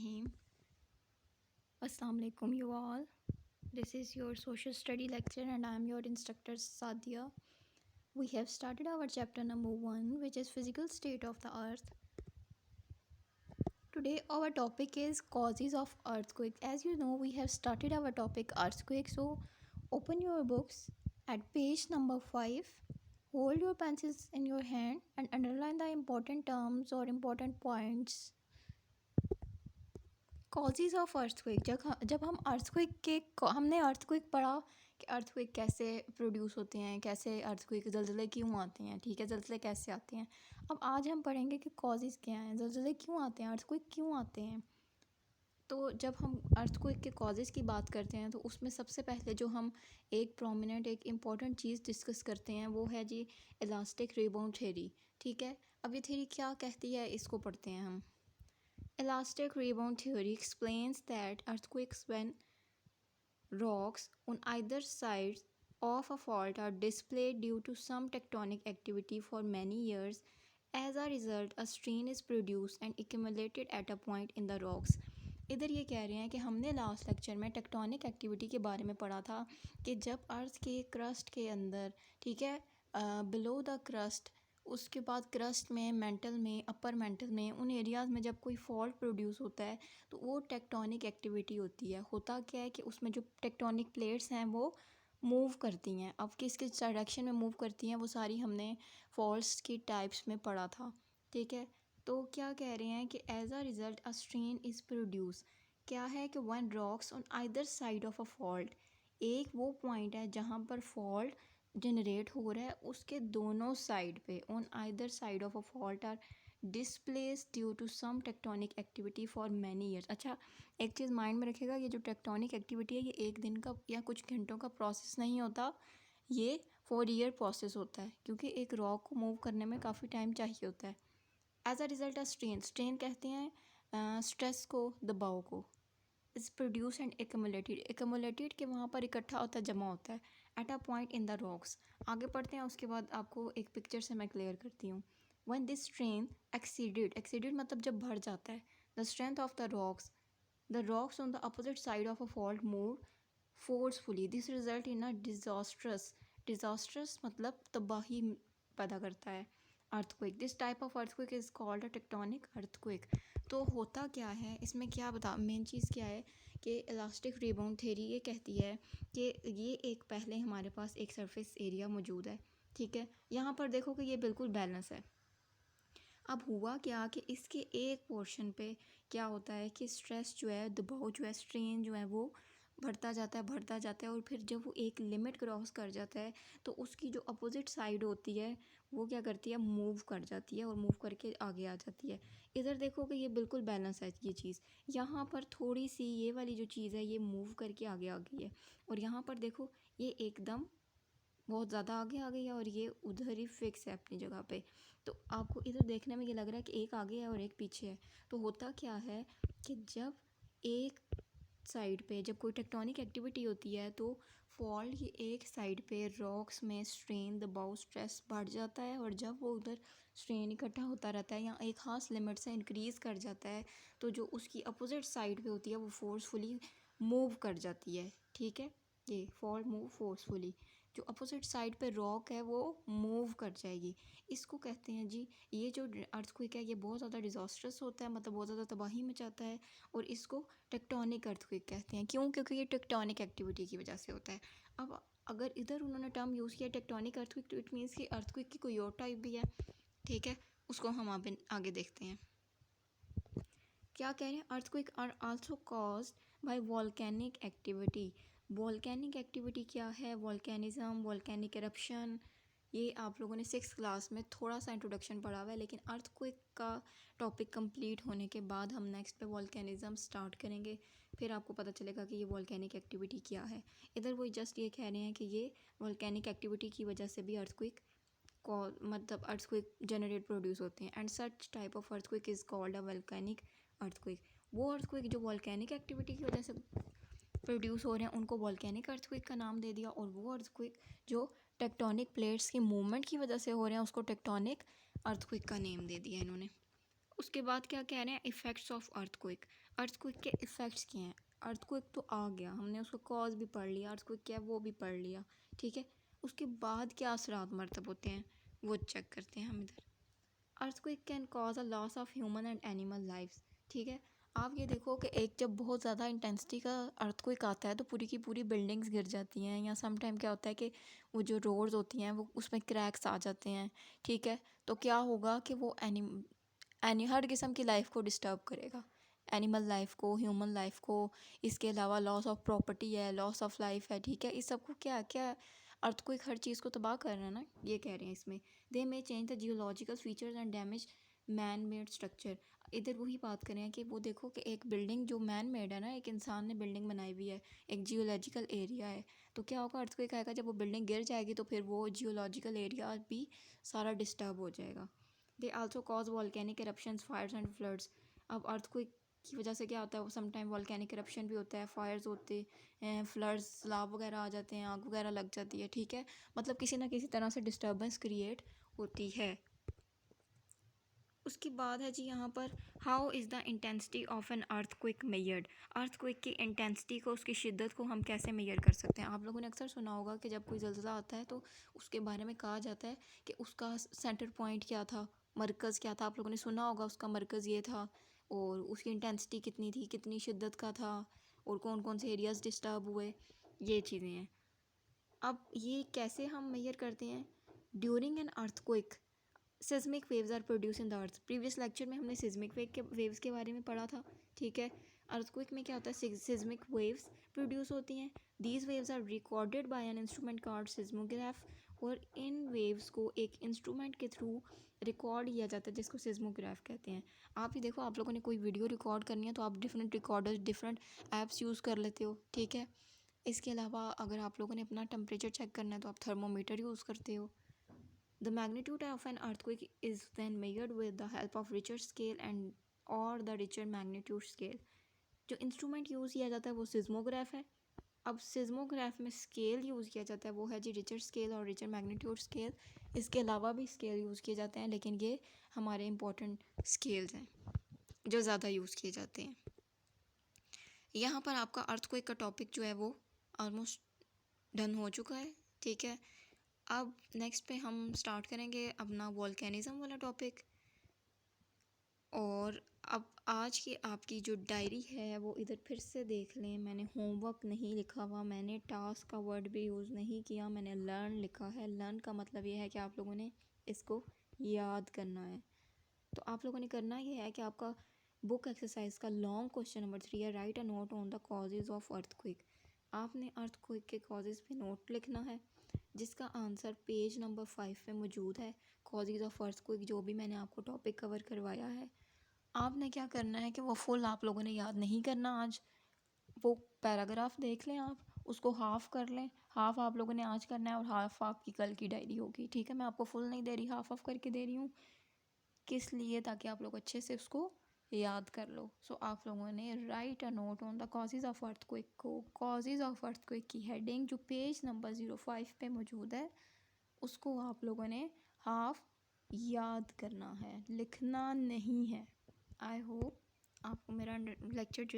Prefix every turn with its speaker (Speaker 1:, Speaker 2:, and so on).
Speaker 1: Bismillahirrahmanirrahim. Assalamu alaikum you all. This is your social study lecture and I am your instructor Sadia. We have started our chapter number 1, which is physical state of the earth. Today our topic is causes of earthquake. As you know, we have started our topic earthquake. So open your books at page number 5. Hold your pencils in your hand and underline the important terms or important points. Causes of earthquake जब हम earthquake के हमने earthquake पढ़ा कि earthquake कैसे produce होते हैं, कैसे अर्थक्वेक ज़लज़ले क्यों आते हैं, ठीक है, ज़लज़ले कैसे आते हैं। अब आज हम पढ़ेंगे कि कॉजेज़ क्या हैं, ज़लज़ले क्यों आते हैं, अर्थक्वेक क्यों आते हैं। तो जब हम अर्थक्वेक के कॉजेज़ की बात करते हैं तो उसमें सबसे पहले जो हम एक प्रोमिनेंट एक इम्पॉर्टेंट चीज़ डिस्कस करते हैं वो है जी इलास्टिक रिबाउंड थ्योरी। ठीक है, अब ये थ्योरी क्या कहती है इसको पढ़ते हैं हम। Elastic rebound theory explains that earthquakes when rocks on either side of a fault are displaced due to some tectonic activity for many years. As a result, a strain is produced and accumulated at a point in the rocks. इधर ये कह रहे हैं कि हमने last lecture में tectonic activity के बारे में पढ़ा था कि जब अर्थ के क्रस्ट के अंदर, ठीक है, बिलो द क्रस्ट, उसके बाद क्रस्ट में, मेंटल में, अपर मेंटल में, उन एरियाज़ में जब कोई फॉल्ट प्रोड्यूस होता है तो वो टेक्टोनिक एक्टिविटी होती है। होता क्या है कि उसमें जो टेक्टोनिक प्लेट्स हैं वो मूव करती हैं। अब किस किस डायरेक्शन में मूव करती हैं वो सारी हमने फॉल्ट्स की टाइप्स में पढ़ा था। ठीक है, तो क्या कह रहे हैं कि as a result a strain is produce. क्या है कि one rocks on either side of a fault, एक वो पॉइंट है जहाँ पर फॉल्ट जनरेट हो रहा है, उसके दोनों साइड पे, on either side of a fault are displace due to some tectonic activity for many years. अच्छा, एक चीज़ माइंड में रखिएगा, ये जो टेक्टोनिक एक्टिविटी है ये एक दिन का या कुछ घंटों का प्रोसेस नहीं होता, ये 4 ईयर प्रोसेस होता है, क्योंकि एक रॉक को मूव करने में काफ़ी टाइम चाहिए होता है। As a result of strain, strain कहते हैं स्ट्रेस को, दबाव को। Is produce and accumulated, accumulated के वहाँ पर इकट्ठा होता है, जमा होता है at a point in the rocks. आगे पढ़ते हैं, उसके बाद आपको एक पिक्चर से मैं क्लियर करती हूँ। One this strain exceeded, exceeded मतलब जब बढ़ जाता है, the strength of the rocks on the opposite side of a fault move forcefully, this result in a disastrous, disastrous मतलब तबाही पैदा करता है, earthquake. This type of earthquake is called a tectonic earthquake. तो होता क्या है इसमें, क्या बता, मेन चीज़ क्या है कि इलास्टिक रिबाउंड थ्योरी ये कहती है कि ये एक पहले हमारे पास एक सरफेस एरिया मौजूद है, ठीक है, यहाँ पर देखो कि ये बिल्कुल बैलेंस है। अब हुआ क्या कि इसके एक पोर्शन पे क्या होता है कि स्ट्रेस जो है, दबाव जो है, स्ट्रेन जो है वो बढ़ता जाता है, बढ़ता जाता है, और फिर जब वो एक लिमिट क्रॉस कर जाता है तो उसकी जो अपोजिट साइड होती है वो क्या करती है, मूव कर जाती है और मूव करके आगे आ जाती है। इधर देखो कि ये बिल्कुल बैलेंस है ये चीज़, यहाँ पर थोड़ी सी ये वाली जो चीज़ है ये मूव करके आगे आ गई है, और यहाँ पर देखो ये एकदम बहुत ज़्यादा आगे आ गई है और ये उधर ही फिक्स है अपनी जगह पे। तो आपको इधर देखने में ये लग रहा है कि एक आगे है और एक पीछे है। तो होता क्या है कि जब एक साइड पे जब कोई टेक्टोनिक एक्टिविटी होती है तो फॉल्ट की एक साइड पे रॉक्स में स्ट्रेन, दबाव, स्ट्रेस बढ़ जाता है, और जब वो उधर स्ट्रेन इकट्ठा होता रहता है या एक खास लिमिट से इंक्रीज़ कर जाता है तो जो उसकी अपोजिट साइड पे होती है वो फोर्सफुली मूव कर जाती है। ठीक है, ये फॉल्ट मूव फोर्सफुली, जो अपोजिट साइड पे रॉक है वो मूव कर जाएगी। इसको कहते हैं जी, ये जो अर्थक्वेक है ये बहुत ज़्यादा डिज़ास्ट्रस होता है, मतलब बहुत ज़्यादा तबाही मचाता है, और इसको टेक्टोनिक अर्थक्वेक कहते हैं। क्यों? क्योंकि ये टेक्टोनिक एक्टिविटी की वजह से होता है। अब अगर इधर उन्होंने टर्म यूज़ किया टेक्टोनिक अर्थक्वेक, तो इट मीन्स कि अर्थक्वेक की कोई और टाइप भी है, ठीक है, उसको हम आगे देखते हैं। क्या कह रहे हैं, earthquake are also caused by volcanic activity. Volcanic activity क्या है, वॉल्केनिज्म, वॉल्केनिक एरप्शन, ये आप लोगों ने 6th क्लास में थोड़ा सा इंट्रोडक्शन पढ़ा हुआ है, लेकिन अर्थक्वेक का टॉपिक कंप्लीट होने के बाद हम नेक्स्ट पे वॉल्केनिज्म स्टार्ट करेंगे, फिर आपको पता चलेगा कि ये वॉल्केनिक एक्टिविटी क्या है। इधर वो जस्ट ये कह रहे हैं कि ये वॉल्केनिक एक्टिविटी की वजह से भी अर्थक्वेक को, मतलब अर्थक्वेक जनरेट प्रोड्यूस होते हैं, and such type of earthquake is called a volcanic earthquake. वो अर्थक्वेक जो वॉल्केनिक एक्टिविटी की वजह से प्रोड्यूस हो रहे हैं उनको वॉल्केनिक अर्थक्वेक का नाम दे दिया, और वो अर्थक्वेक जो टेक्टोनिक प्लेट्स की मूवमेंट की वजह से हो रहे हैं उसको टेक्टोनिक अर्थक्वेक का नेम दे दिया इन्होंने। उसके बाद क्या कह रहे हैं, इफ़ेक्ट्स ऑफ अर्थक्वेक। अर्थक्वेक के इफ़ेक्ट्स क्या हैं। अर्थक्वेक तो आ गया, हमने उसको कॉज भी पढ़ लिया, अर्थक्वेक क्या है वो भी पढ़ लिया, ठीक है। उसके बाद क्या असरात मरतब होते हैं वो चेक करते हैं हम इधर। Earthquake can cause a loss of human and animal lives, ठीक है। आप ये देखो कि एक जब बहुत ज़्यादा इंटेंसिटी का अर्थक्वेक आता है तो पूरी की पूरी बिल्डिंग्स गिर जाती हैं, या सम टाइम क्या होता है कि वो जो रोड्स होती हैं वो उसमें क्रैक्स आ जाते हैं, ठीक है। तो क्या होगा कि वो हर किस्म की लाइफ को डिस्टर्ब करेगा, एनिमल लाइफ को, ह्यूमन लाइफ को। इसके अलावा लॉस ऑफ प्रॉपर्टी है, लॉस ऑफ लाइफ है, ठीक है। इस सब को क्या क्या अर्थक्वेक हर चीज़ को तबाह कर रहा है ना, ये कह रहे हैं इसमें। They may change the geological features and damage man made structure. इधर वही बात करें कि वो देखो कि एक बिल्डिंग जो मैन मेड है ना, एक इंसान ने बिल्डिंग बनाई हुई है, एक जियोलॉजिकल एरिया है, तो क्या होगा, अर्थक्वेक आएगा, जब वो बिल्डिंग गिर जाएगी तो फिर वो जियोलॉजिकल एरिया भी सारा डिस्टर्ब हो जाएगा। They also cause volcanic eruptions, Fyers and floods. अब अर्थक्वेक की वजह से क्या होता है, सम टाइम वॉल्केनिक eruption भी होता है, फायर्स होते हैं, फ्लड्स, लाव वगैरह आ जाते हैं, आग वगैरह लग जाती है, ठीक है। मतलब किसी ना किसी तरह से डिस्टर्बेंस क्रिएट होती है। उसके बाद है जी यहाँ पर, how is the intensity of an earthquake measured. Earthquake की इंटेंसिटी को, उसकी शिद्दत को हम कैसे मेजर कर सकते हैं। आप लोगों ने अक्सर सुना होगा कि जब कोई ज़लज़ला आता है तो उसके बारे में कहा जाता है कि उसका सेंटर पॉइंट क्या था, मरकज़ क्या था। आप लोगों ने सुना होगा उसका मरकज़ ये था, और उसकी इंटेंसिटी कितनी थी, कितनी शिद्दत का था, और कौन कौन से एरियाज़ डिस्टर्ब हुए, ये चीज़ें हैं। अब ये कैसे हम मेजर करते हैं। During an earthquake seismic waves are produce in the earth. Previous lecture में हमने सिस्मिक वेव्स के बारे में पढ़ा था, ठीक है। अर्थक्वेक में क्या होता है, सिस्मिक वेव्स प्रोड्यूस होती हैं। These waves are recorded by an instrument called seismograph, और इन वेव्स को एक इंस्ट्रूमेंट के थ्रू रिकॉर्ड किया जाता है जिसको सिस्मोग्राफ कहते हैं। आप ये देखो, आप लोगों ने कोई वीडियो रिकॉर्ड करनी है तो आप different recorders, different apps use कर लेते हो, ठीक है। इसके अलावा अगर आप लोगों ने अपना टेम्परेचर चेक करना है तो आप थर्मोमीटर यूज़ करते हो। The magnitude of an earthquake is then measured with the help of Richter scale and or the Richter magnitude scale. जो इंस्ट्रूमेंट यूज़ किया जाता है वो सिस्मोग्राफ है। अब सिस्मोग्राफ में स्केल यूज़ किया जाता है, वो है जी रिचर स्केल और रिचर मैग्नीट्यूड स्केल। इसके अलावा भी स्केल यूज़ किए जाते हैं, लेकिन ये हमारे इंपॉर्टेंट स्केल्स हैं जो ज़्यादा यूज़ किए जाते हैं। यहाँ पर आपका अर्थक्वेक का टॉपिक जो है वो ऑलमोस्ट डन हो चुका है, ठीक है। अब नेक्स्ट पे हम स्टार्ट करेंगे अपना वॉल्केनिज़म वाला टॉपिक। और अब आज की आपकी जो डायरी है वो इधर फिर से देख लें। मैंने होमवर्क नहीं लिखा हुआ, मैंने टास्क का वर्ड भी यूज़ नहीं किया, मैंने लर्न लिखा है। लर्न का मतलब ये है कि आप लोगों ने इसको याद करना है। तो आप लोगों ने करना ये है कि आपका बुक एक्सरसाइज का लॉन्ग क्वेश्चन नंबर 3 है, right a note on the causes of earthquake. आपने अर्थक्वेक के कॉजेज़ पे नोट लिखना है जिसका आंसर पेज नंबर 5 पे मौजूद है। कॉजेज़ ऑफ अर्थक्वेक जो भी मैंने आपको टॉपिक कवर करवाया है, आपने क्या करना है कि वो फुल आप लोगों ने याद नहीं करना आज। वो पैराग्राफ देख लें, आप उसको हाफ़ कर लें। हाफ़ आप लोगों ने आज करना है और हाफ़ आपकी कल की डायरी होगी, ठीक है। मैं आपको फुल नहीं दे रही, हाफ़ ऑफ करके दे रही हूँ। किस लिए, ताकि आप लोग अच्छे से उसको याद कर लो। सो आप लोगों ने right a note on the causes of earthquake को, कॉजेज़ ऑफ अर्थक्वेक की हेडिंग जो पेज नंबर 05 पे मौजूद है उसको आप लोगों ने हाफ याद करना है, लिखना नहीं है। आई होप आपको मेरा लेक्चर जो है